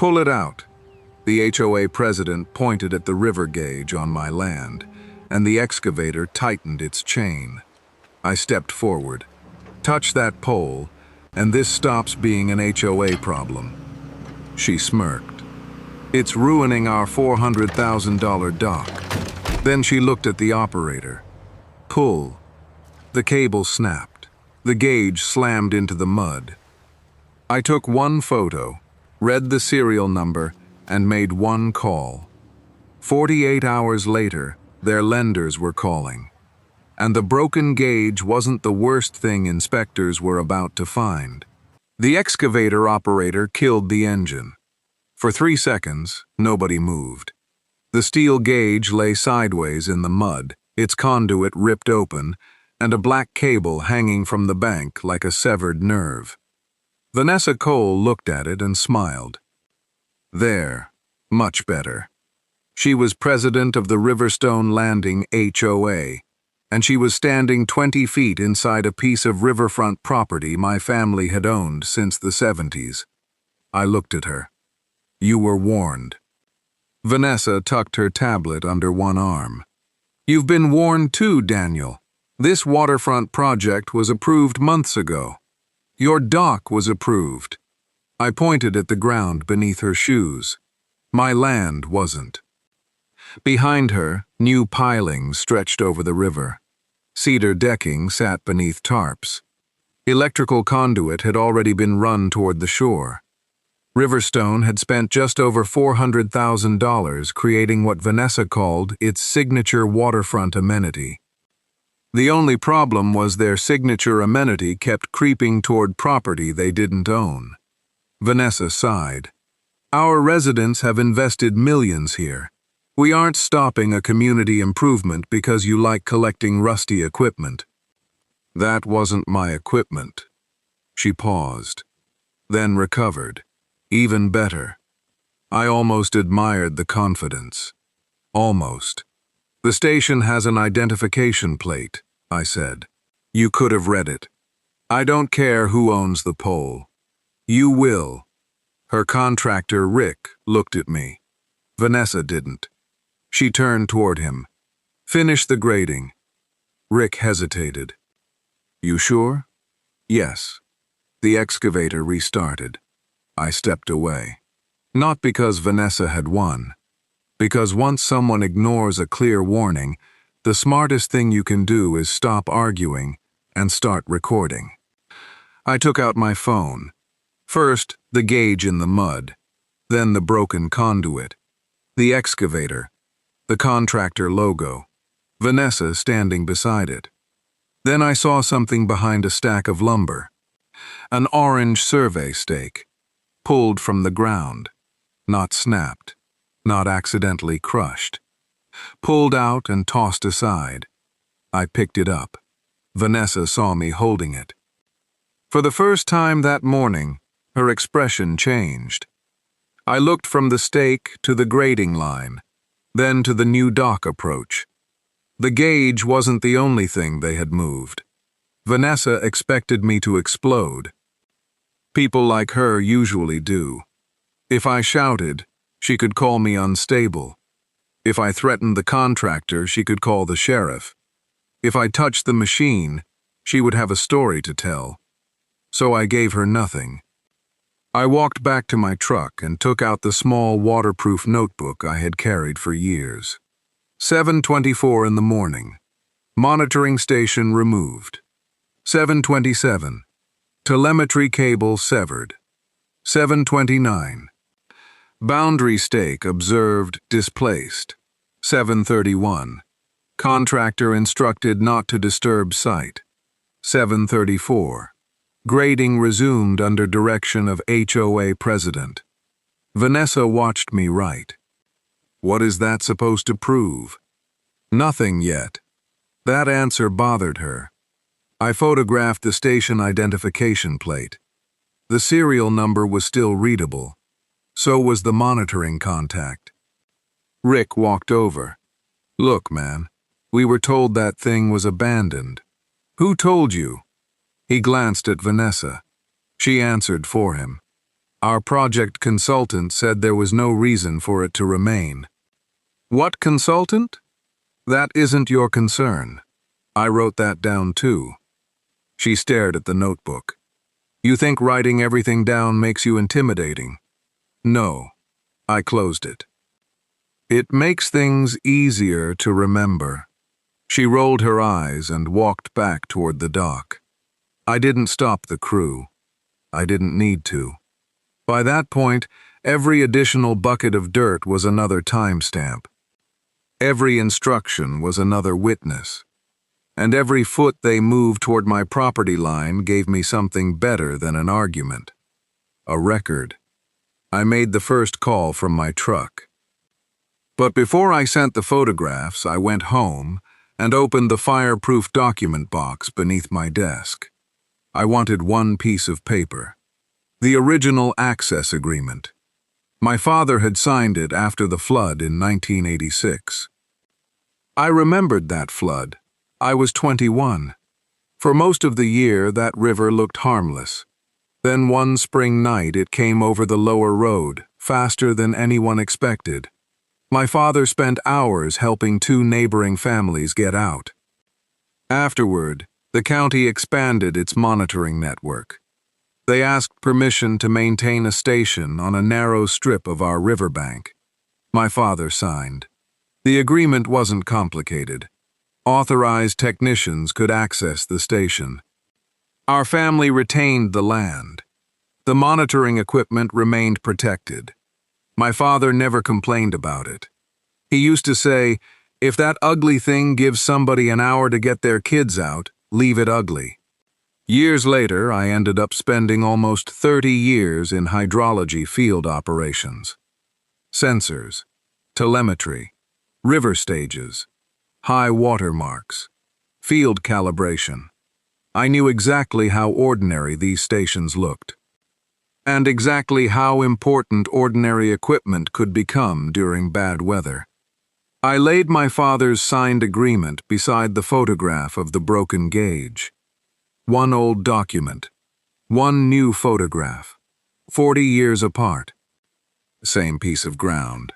Pull it out. The HOA president pointed at the river gauge on my land, and the excavator tightened its chain. I stepped forward. Touch that pole, and this stops being an HOA problem. She smirked. It's ruining our $400,000 dock. Then she looked at the operator. Pull. The cable snapped. The gauge slammed into the mud. I took one photo, read the serial number, and made one call. 48 hours later, their lenders were calling. And the broken gauge wasn't the worst thing inspectors were about to find. The excavator operator killed the engine. For 3 seconds, nobody moved. The steel gauge lay sideways in the mud, its conduit ripped open, and a black cable hanging from the bank like a severed nerve. Vanessa Cole looked at it and smiled. There, much better. She was president of the Riverstone Landing HOA, and she was standing 20 feet inside a piece of riverfront property my family had owned since the 70s. I looked at her. You were warned. Vanessa tucked her tablet under one arm. You've been warned too, Daniel. This waterfront project was approved months ago. Your dock was approved. I pointed at the ground beneath her shoes. My land wasn't. Behind her, new pilings stretched over the river. Cedar decking sat beneath tarps. Electrical conduit had already been run toward the shore. Riverstone had spent just over $400,000 creating what Vanessa called its signature waterfront amenity. The only problem was their signature amenity kept creeping toward property they didn't own. Vanessa sighed. Our residents have invested millions here. We aren't stopping a community improvement because you like collecting rusty equipment. That wasn't my equipment. She paused, then recovered. Even better. I almost admired the confidence. Almost. The station has an identification plate, I said. You could have read it. I don't care who owns the pole. You will. Her contractor, Rick, looked at me. Vanessa didn't. She turned toward him. Finish the grading. Rick hesitated. You sure? Yes. The excavator restarted. I stepped away. Not because Vanessa had won. Because once someone ignores a clear warning, the smartest thing you can do is stop arguing and start recording. I took out my phone. First, the gauge in the mud. Then the broken conduit. The excavator. The contractor logo. Vanessa standing beside it. Then I saw something behind a stack of lumber. An orange survey stake. Pulled from the ground, not snapped, not accidentally crushed. Pulled out and tossed aside. I picked it up. Vanessa saw me holding it. For the first time that morning, her expression changed. I looked from the stake to the grading line, then to the new dock approach. The gauge wasn't the only thing they had moved. Vanessa expected me to explode. People like her usually do. If I shouted, she could call me unstable. If I threatened the contractor, she could call the sheriff. If I touched the machine, she would have a story to tell. So I gave her nothing. I walked back to my truck and took out the small waterproof notebook I had carried for years. 7:24 in the morning. Monitoring station removed. 7:27. Telemetry cable severed. 7:29. Boundary stake observed displaced. 7:31. Contractor instructed not to disturb site. 7:34. Grading resumed under direction of HOA president. Vanessa watched me write. What is that supposed to prove? Nothing yet. That answer bothered her. I photographed the station identification plate. The serial number was still readable. So was the monitoring contact. Rick walked over. Look, man, we were told that thing was abandoned. Who told you? He glanced at Vanessa. She answered for him. Our project consultant said there was no reason for it to remain. What consultant? That isn't your concern. I wrote that down too. She stared at the notebook. You think writing everything down makes you intimidating? No. I closed it. It makes things easier to remember. She rolled her eyes and walked back toward the dock. I didn't stop the crew. I didn't need to. By that point, every additional bucket of dirt was another timestamp. Every instruction was another witness. And every foot they moved toward my property line gave me something better than an argument. A record. I made the first call from my truck. But before I sent the photographs, I went home and opened the fireproof document box beneath my desk. I wanted one piece of paper. The original access agreement. My father had signed it after the flood in 1986. I remembered that flood. I was 21. For most of the year, that river looked harmless. Then one spring night, it came over the lower road, faster than anyone expected. My father spent hours helping 2 neighboring families get out. Afterward, the county expanded its monitoring network. They asked permission to maintain a station on a narrow strip of our riverbank. My father signed. The agreement wasn't complicated. Authorized technicians could access the station. Our family retained the land. The monitoring equipment remained protected. My father never complained about it. He used to say, if that ugly thing gives somebody an hour to get their kids out, leave it ugly. Years later, I ended up spending almost 30 years in hydrology field operations. Sensors, telemetry, river stages, high water marks, field calibration. I knew exactly how ordinary these stations looked, and exactly how important ordinary equipment could become during bad weather. I laid my father's signed agreement beside the photograph of the broken gauge. One old document, one new photograph, 40 years apart. Same piece of ground.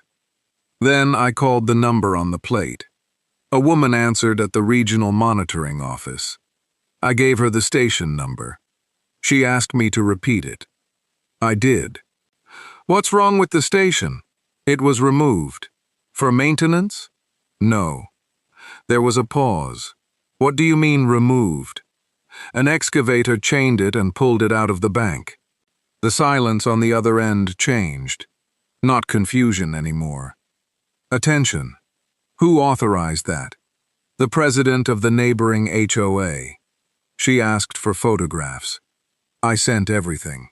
Then I called the number on the plate. A woman answered at the regional monitoring office. I gave her the station number. She asked me to repeat it. I did. What's wrong with the station? It was removed. For maintenance? No. There was a pause. What do you mean removed? An excavator chained it and pulled it out of the bank. The silence on the other end changed. Not confusion anymore. Attention. Who authorized that? The president of the neighboring HOA. She asked for photographs. I sent everything.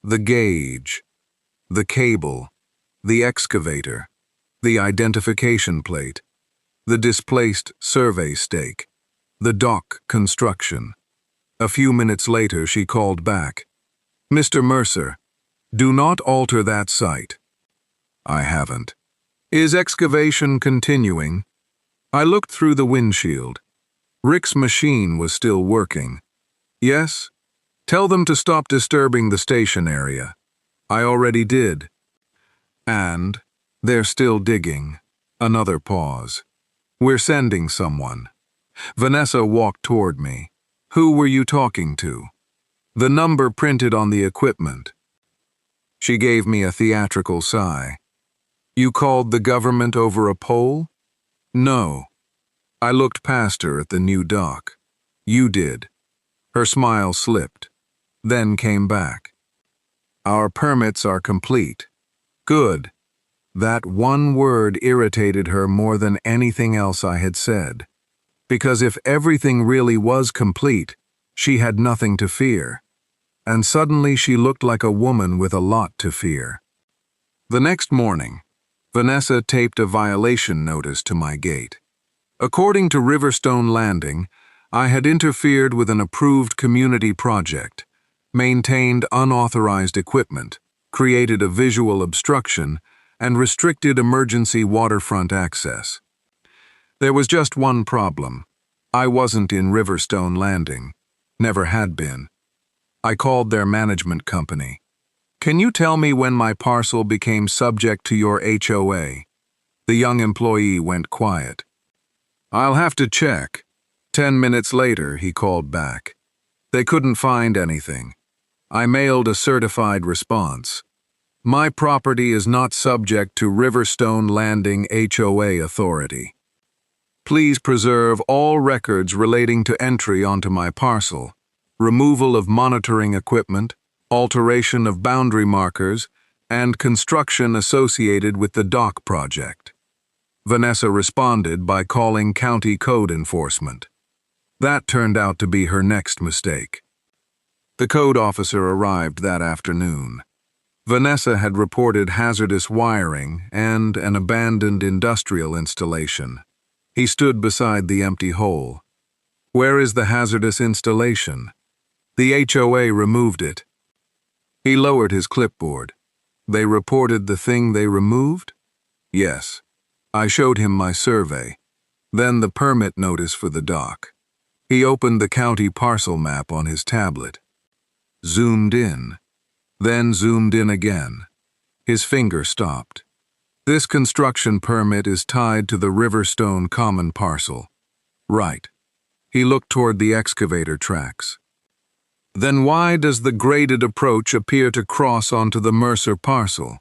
The gauge, the cable, the excavator, the identification plate, the displaced survey stake, the dock construction. A few minutes later, she called back. Mr. Mercer, do not alter that site. I haven't. Is excavation continuing? I looked through the windshield. Rick's machine was still working. Yes? Tell them to stop disturbing the station area. I already did. And they're still digging. Another pause. We're sending someone. Vanessa walked toward me. Who were you talking to? The number printed on the equipment. She gave me a theatrical sigh. You called the government over a pole? No. I looked past her at the new dock. You did. Her smile slipped, then came back. Our permits are complete. Good. That one word irritated her more than anything else I had said. Because if everything really was complete, she had nothing to fear. And suddenly she looked like a woman with a lot to fear. The next morning, Vanessa taped a violation notice to my gate. According to Riverstone Landing, I had interfered with an approved community project, maintained unauthorized equipment, created a visual obstruction, and restricted emergency waterfront access. There was just one problem. I wasn't in Riverstone Landing. Never had been. I called their management company. Can you tell me when my parcel became subject to your HOA? The young employee went quiet. I'll have to check. 10 minutes later, he called back. They couldn't find anything. I mailed a certified response. My property is not subject to Riverstone Landing HOA authority. Please preserve all records relating to entry onto my parcel, removal of monitoring equipment, alteration of boundary markers, and construction associated with the dock project. Vanessa responded by calling county code enforcement. That turned out to be her next mistake. The code officer arrived that afternoon. Vanessa had reported hazardous wiring and an abandoned industrial installation. He stood beside the empty hole. Where is the hazardous installation? The HOA removed it. He lowered his clipboard. They reported the thing they removed? Yes. I showed him my survey, then the permit notice for the dock. He opened the county parcel map on his tablet. Zoomed in, then zoomed in again. His finger stopped. This construction permit is tied to the Riverstone common parcel. Right. He looked toward the excavator tracks. Then why does the graded approach appear to cross onto the Mercer parcel?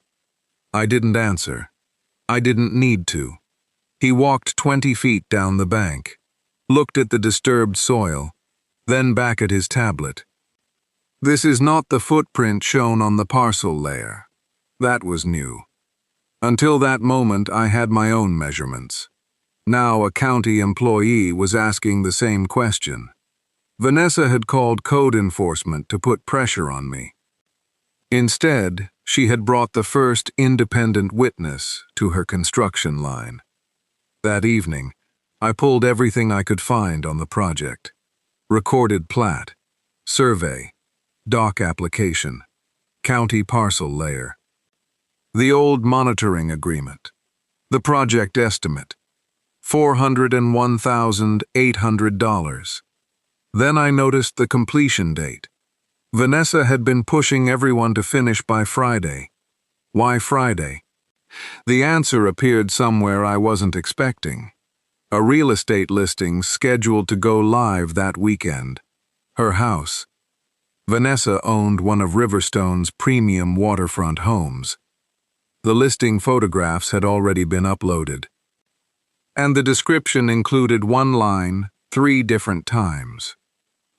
I didn't answer. I didn't need to. He walked 20 feet down the bank, looked at the disturbed soil, then back at his tablet. This is not the footprint shown on the parcel layer. That was new. Until that moment, I had my own measurements. Now a county employee was asking the same question. Vanessa had called code enforcement to put pressure on me. Instead, she had brought the first independent witness to her construction line. That evening, I pulled everything I could find on the project. Recorded plat, survey, dock application, county parcel layer, the old monitoring agreement, the project estimate, $401,800. Then I noticed the completion date. Vanessa had been pushing everyone to finish by Friday. Why Friday? The answer appeared somewhere I wasn't expecting. A real estate listing scheduled to go live that weekend. Her house. Vanessa owned one of Riverstone's premium waterfront homes. The listing photographs had already been uploaded. And the description included one line, 3 different times.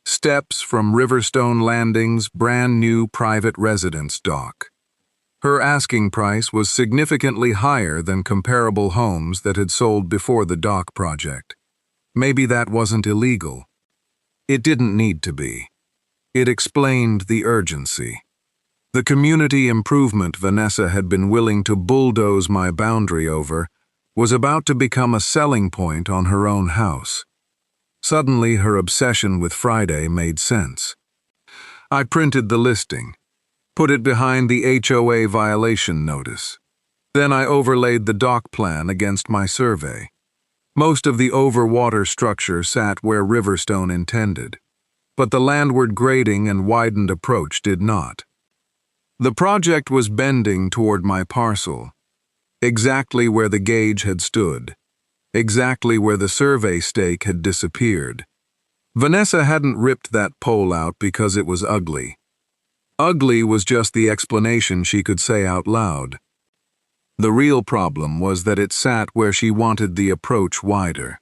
Steps from Riverstone Landing's brand new private residence dock. Her asking price was significantly higher than comparable homes that had sold before the dock project. Maybe that wasn't illegal. It didn't need to be. It explained the urgency. The community improvement Vanessa had been willing to bulldoze my boundary over was about to become a selling point on her own house. Suddenly, her obsession with Friday made sense. I printed the listing, put it behind the HOA violation notice. Then I overlaid the dock plan against my survey. Most of the overwater structure sat where Riverstone intended, but the landward grading and widened approach did not. The project was bending toward my parcel, exactly where the gauge had stood, exactly where the survey stake had disappeared. Vanessa hadn't ripped that pole out because it was ugly. Ugly was just the explanation she could say out loud. The real problem was that it sat where she wanted the approach wider,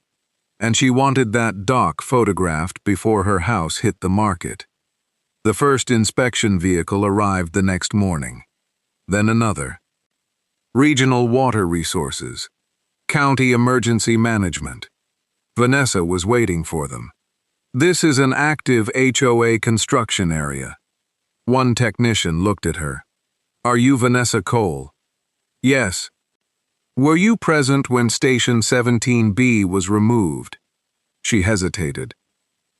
and she wanted that dock photographed before her house hit the market. The first inspection vehicle arrived the next morning, then another. Regional Water Resources, County Emergency Management. Vanessa was waiting for them. This is an active HOA construction area. One technician looked at her. Are you Vanessa Cole? Yes. Were you present when Station 17B was removed? She hesitated.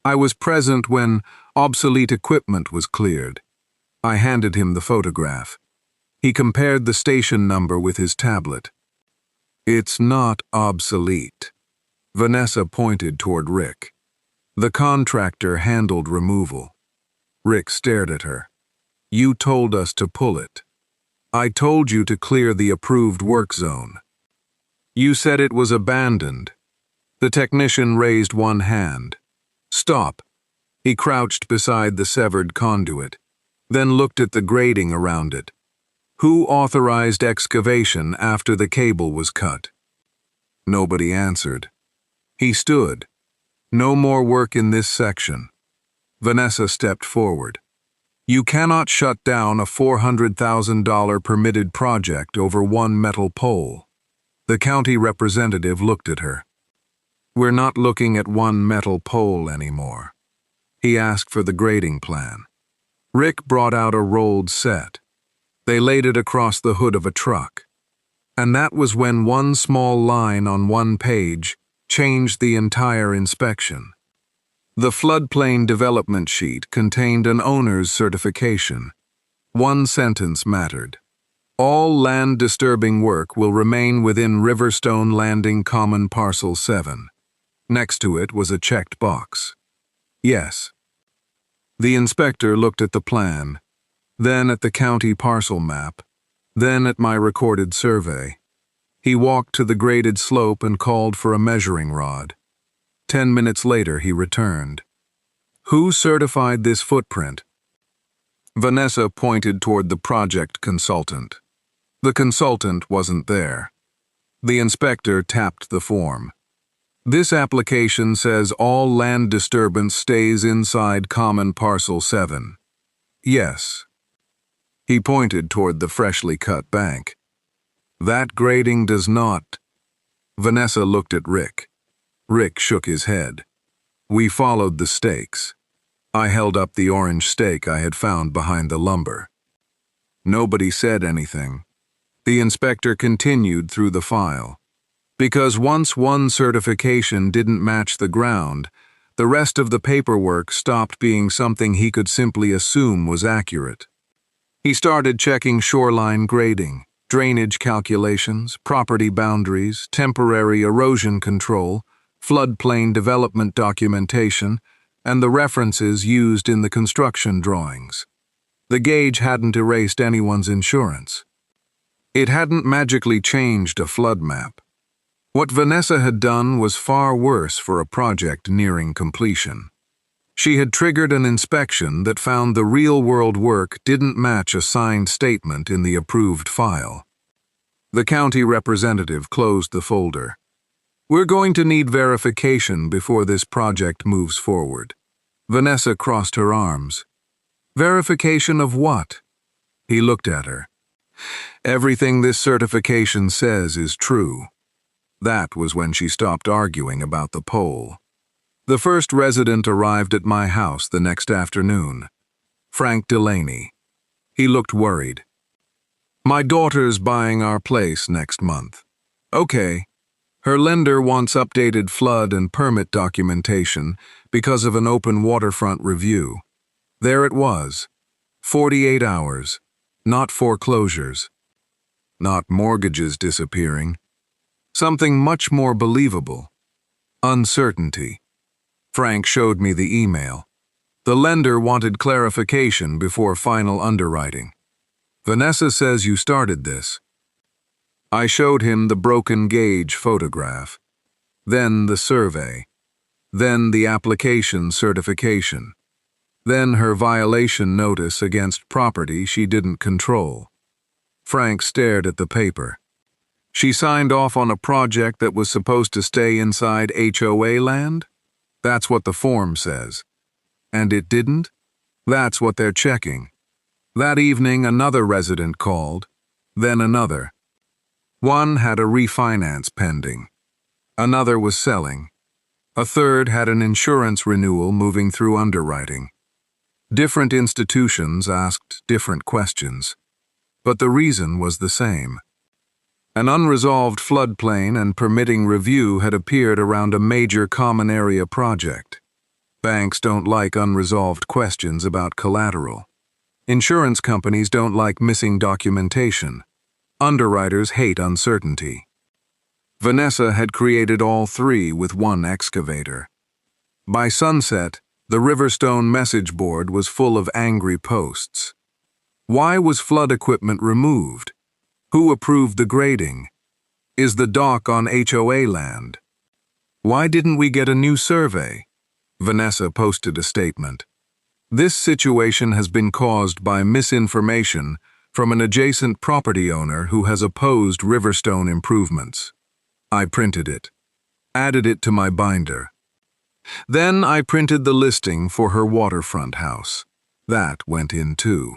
I was present when obsolete equipment was cleared. I handed him the photograph. He compared the station number with his tablet. It's not obsolete. Vanessa pointed toward Rick. The contractor handled removal. Rick stared at her. You told us to pull it. I told you to clear the approved work zone. You said it was abandoned. The technician raised one hand. Stop. He crouched beside the severed conduit, then looked at the grating around it. Who authorized excavation after the cable was cut? Nobody answered. He stood. No more work in this section. Vanessa stepped forward. You cannot shut down a $400,000 permitted project over one metal pole. The county representative looked at her. We're not looking at one metal pole anymore. He asked for the grading plan. Rick brought out a rolled set. They laid it across the hood of a truck. And that was when one small line on one page changed the entire inspection. The floodplain development sheet contained an owner's certification. One sentence mattered. All land disturbing work will remain within Riverstone Landing Common Parcel 7. Next to it was a checked box. Yes. The inspector looked at the plan, then at the county parcel map, then at my recorded survey. He walked to the graded slope and called for a measuring rod. 10 minutes later, he returned. Who certified this footprint? Vanessa pointed toward the project consultant. The consultant wasn't there. The inspector tapped the form. This application says all land disturbance stays inside Common Parcel 7. Yes. He pointed toward the freshly cut bank. That grading does not. Vanessa looked at Rick. Rick shook his head. We followed the stakes. I held up the orange stake I had found behind the lumber. Nobody said anything. The inspector continued through the file. Because once one certification didn't match the ground, the rest of the paperwork stopped being something he could simply assume was accurate. He started checking shoreline grading, drainage calculations, property boundaries, temporary erosion control, floodplain development documentation, and the references used in the construction drawings. The gauge hadn't erased anyone's insurance. It hadn't magically changed a flood map. What Vanessa had done was far worse for a project nearing completion. She had triggered an inspection that found the real-world work didn't match a signed statement in the approved file. The county representative closed the folder. We're going to need verification before this project moves forward. Vanessa crossed her arms. Verification of what? He looked at her. Everything this certification says is true. That was when she stopped arguing about the pole. The first resident arrived at my house the next afternoon. Frank Delaney. He looked worried. My daughter's buying our place next month. Okay. Her lender wants updated flood and permit documentation because of an open waterfront review. There it was. 48 hours. Not foreclosures. Not mortgages disappearing. Something much more believable. Uncertainty. Frank showed me the email. The lender wanted clarification before final underwriting. Vanessa says you started this. I showed him the broken gauge photograph, then the survey, then the application certification, then her violation notice against property she didn't control. Frank stared at the paper. She signed off on a project that was supposed to stay inside HOA land? That's what the form says. And it didn't? That's what they're checking. That evening, another resident called, then another. One had a refinance pending. Another was selling. A third had an insurance renewal moving through underwriting. Different institutions asked different questions, but the reason was the same. An unresolved floodplain and permitting review had appeared around a major common area project. Banks don't like unresolved questions about collateral. Insurance companies don't like missing documentation. Underwriters hate uncertainty. Vanessa had created all three with one excavator. By sunset, the Riverstone message board was full of angry posts. Why was flood equipment removed? Who approved the grading? Is the dock on HOA land? Why didn't we get a new survey? Vanessa posted a statement. This situation has been caused by misinformation from an adjacent property owner who has opposed Riverstone improvements. I printed it, added it to my binder. Then I printed the listing for her waterfront house. That went in too.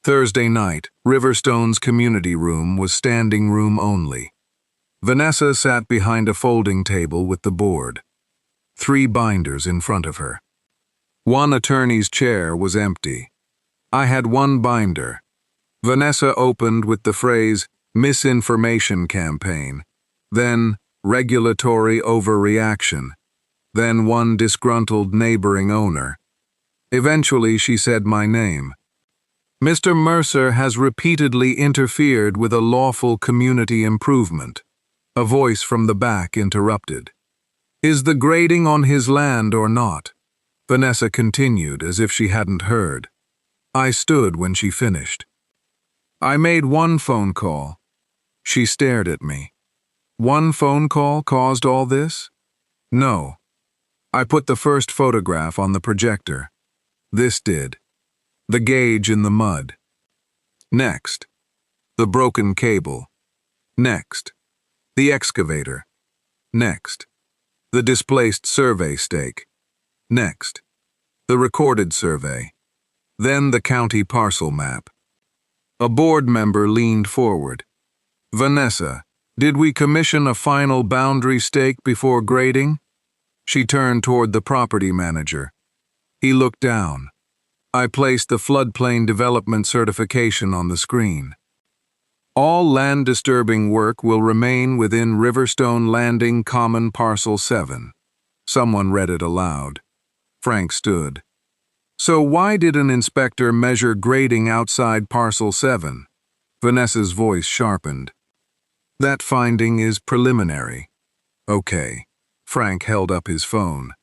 Thursday night, Riverstone's community room was standing room only. Vanessa sat behind a folding table with the board. 3 binders in front of her. One attorney's chair was empty. I had 1 binder. Vanessa opened with the phrase, misinformation campaign, then regulatory overreaction, then one disgruntled neighboring owner. Eventually she said my name. Mr. Mercer has repeatedly interfered with a lawful community improvement. A voice from the back interrupted. Is the grading on his land or not? Vanessa continued as if she hadn't heard. I stood when she finished. I made 1 phone call. She stared at me. 1 phone call caused all this? No. I put the first photograph on the projector. This did. The gauge in the mud. Next. The broken cable. Next. The excavator. Next. The displaced survey stake. Next. The recorded survey. Then the county parcel map. A board member leaned forward. Vanessa, did we commission a final boundary stake before grading? She turned toward the property manager. He looked down. I placed the floodplain development certification on the screen. All land disturbing work will remain within Riverstone Landing Common Parcel 7. Someone read it aloud. Frank stood. So why did an inspector measure grading outside Parcel 7? Vanessa's voice sharpened. That finding is preliminary. Okay. Frank held up his phone.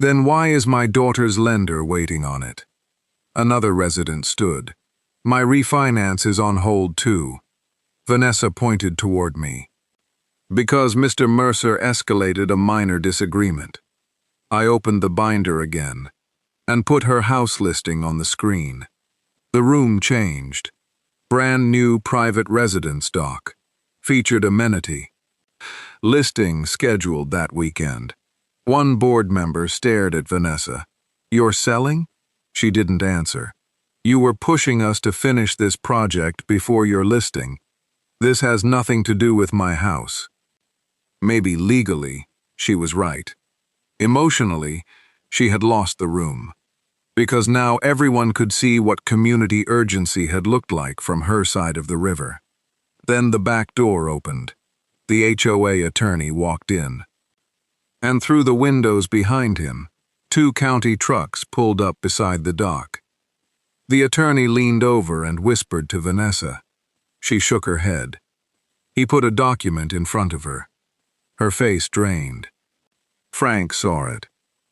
Then why is my daughter's lender waiting on it? Another resident stood. My refinance is on hold too. Vanessa pointed toward me. Because Mr. Mercer escalated a minor disagreement. I opened the binder again and put her house listing on the screen. The room changed. Brand new private residence dock. Featured amenity. Listing scheduled that weekend. 1 board member stared at Vanessa. You're selling? She didn't answer. You were pushing us to finish this project before your listing. This has nothing to do with my house. Maybe legally, she was right. Emotionally, she had lost the room. Because now everyone could see what community urgency had looked like from her side of the river. Then the back door opened. The HOA attorney walked in. And through the windows behind him, 2 county trucks pulled up beside the dock. The attorney leaned over and whispered to Vanessa. She shook her head. He put a document in front of her. Her face drained. Frank saw it.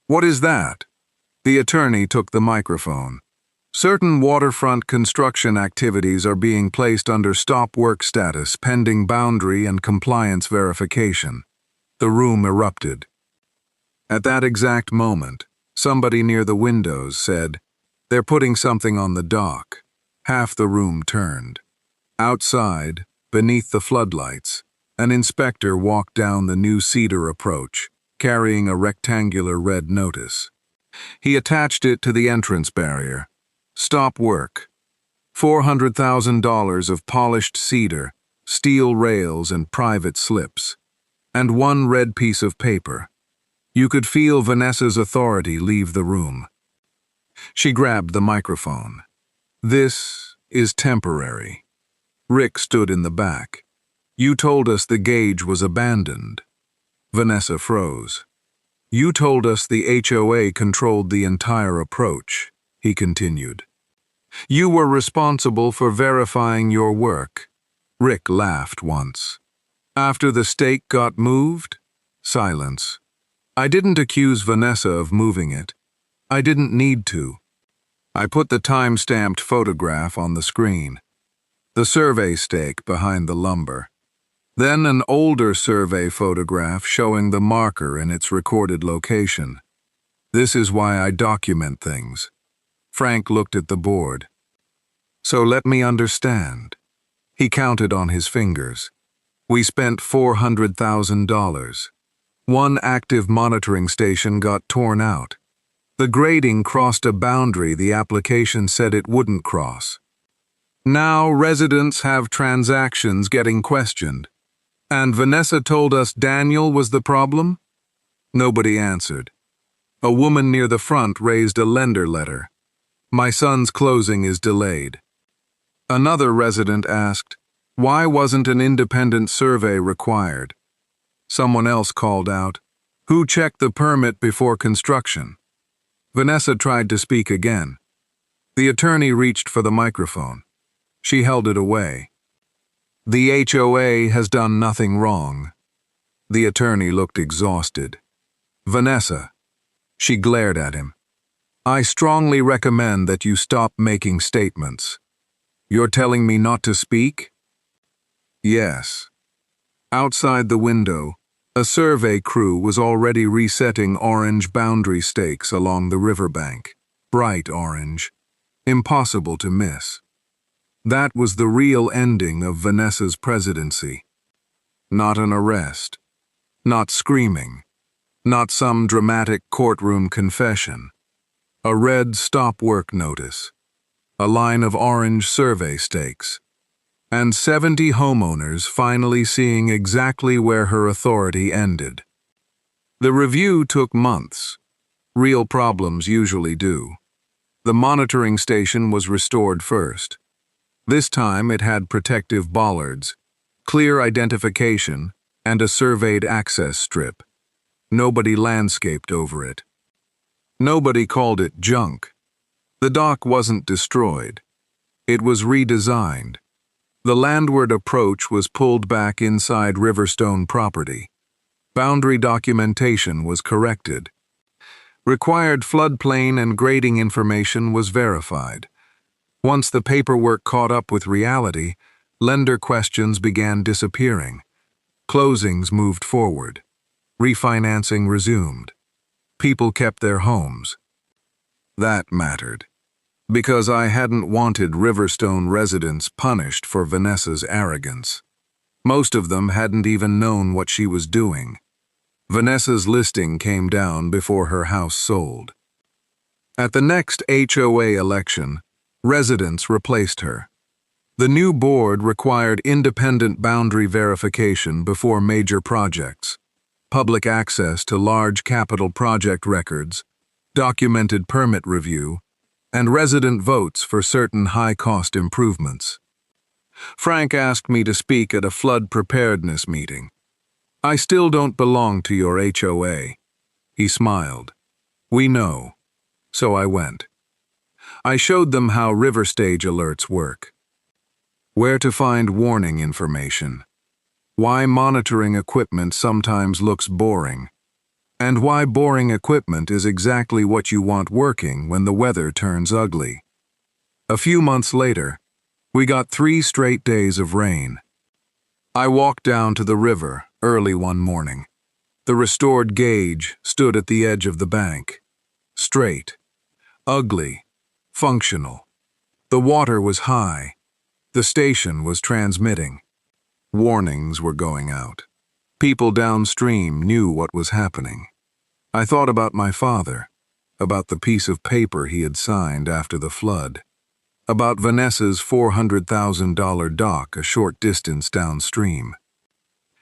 What is that? The attorney took the microphone. Certain waterfront construction activities are being placed under stop work status pending boundary and compliance verification. The room erupted. At that exact moment, somebody near the windows said, "They're putting something on the dock." Half the room turned. Outside, beneath the floodlights, an inspector walked down the new Cedar approach, carrying a rectangular red notice. He attached it to the entrance barrier. Stop work. $400,000 of polished cedar, steel rails and private slips. And 1 red piece of paper. You could feel Vanessa's authority leave the room. She grabbed the microphone. This is temporary. Rick stood in the back. You told us the gauge was abandoned. Vanessa froze. You told us the HOA controlled the entire approach, he continued. You were responsible for verifying your work. Rick laughed once. After the stake got moved? Silence. I didn't accuse Vanessa of moving it. I didn't need to. I put the time-stamped photograph on the screen, the survey stake behind the lumber. Then an older survey photograph showing the marker in its recorded location. This is why I document things. Frank looked at the board. So let me understand. He counted on his fingers. We spent $400,000. One active monitoring station got torn out. The grading crossed a boundary the application said it wouldn't cross. Now residents have transactions getting questioned. And Vanessa told us Daniel was the problem? Nobody answered. A woman near the front raised a lender letter. My son's closing is delayed. Another resident asked, why wasn't an independent survey required? Someone else called out, who checked the permit before construction? Vanessa tried to speak again. The attorney reached for the microphone. She held it away. The HOA has done nothing wrong. The attorney looked exhausted. Vanessa. She glared at him. I strongly recommend that you stop making statements. You're telling me not to speak? Yes. Outside the window, a survey crew was already resetting orange boundary stakes along the riverbank. Bright orange. Impossible to miss. That was the real ending of Vanessa's presidency. Not an arrest. Not screaming. Not some dramatic courtroom confession. A red stop work notice. A line of orange survey stakes. And 70 homeowners finally seeing exactly where her authority ended. The review took months. Real problems usually do. The monitoring station was restored first. This time it had protective bollards, clear identification, and a surveyed access strip. Nobody landscaped over it. Nobody called it junk. The dock wasn't destroyed. It was redesigned. The landward approach was pulled back inside Riverstone property. Boundary documentation was corrected. Required floodplain and grading information was verified. Once the paperwork caught up with reality, lender questions began disappearing. Closings moved forward. Refinancing resumed. People kept their homes. That mattered. Because I hadn't wanted Riverstone residents punished for Vanessa's arrogance. Most of them hadn't even known what she was doing. Vanessa's listing came down before her house sold. At the next HOA election, residents replaced her. The new board required independent boundary verification before major projects, public access to large capital project records, documented permit review, and resident votes for certain high-cost improvements. Frank asked me to speak at a flood preparedness meeting. I still don't belong to your HOA. He smiled. We know. So I went. I showed them how river stage alerts work. Where to find warning information. Why monitoring equipment sometimes looks boring. And why boring equipment is exactly what you want working when the weather turns ugly. A few months later, we got 3 straight days of rain. I walked down to the river early one morning. The restored gauge stood at the edge of the bank. Straight. Ugly. Functional. The water was high. The station was transmitting. Warnings were going out. People downstream knew what was happening. I thought about my father, about the piece of paper he had signed after the flood, about Vanessa's $400,000 dock a short distance downstream.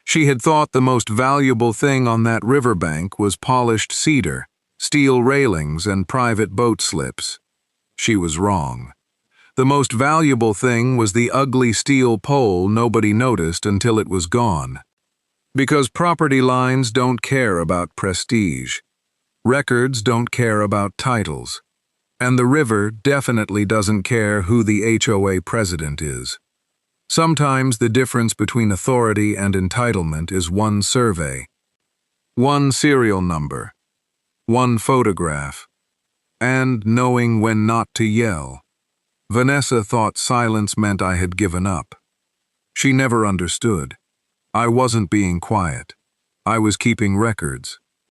She had thought the most valuable thing on that riverbank was polished cedar, steel railings, and private boat slips. She was wrong. The most valuable thing was the ugly steel pole nobody noticed until it was gone. Because property lines don't care about prestige. Records don't care about titles. And the river definitely doesn't care who the HOA president is. Sometimes the difference between authority and entitlement is one survey, one serial number, one photograph, and knowing when not to yell. Vanessa thought silence meant I had given up. She never understood. I wasn't being quiet. I was keeping records.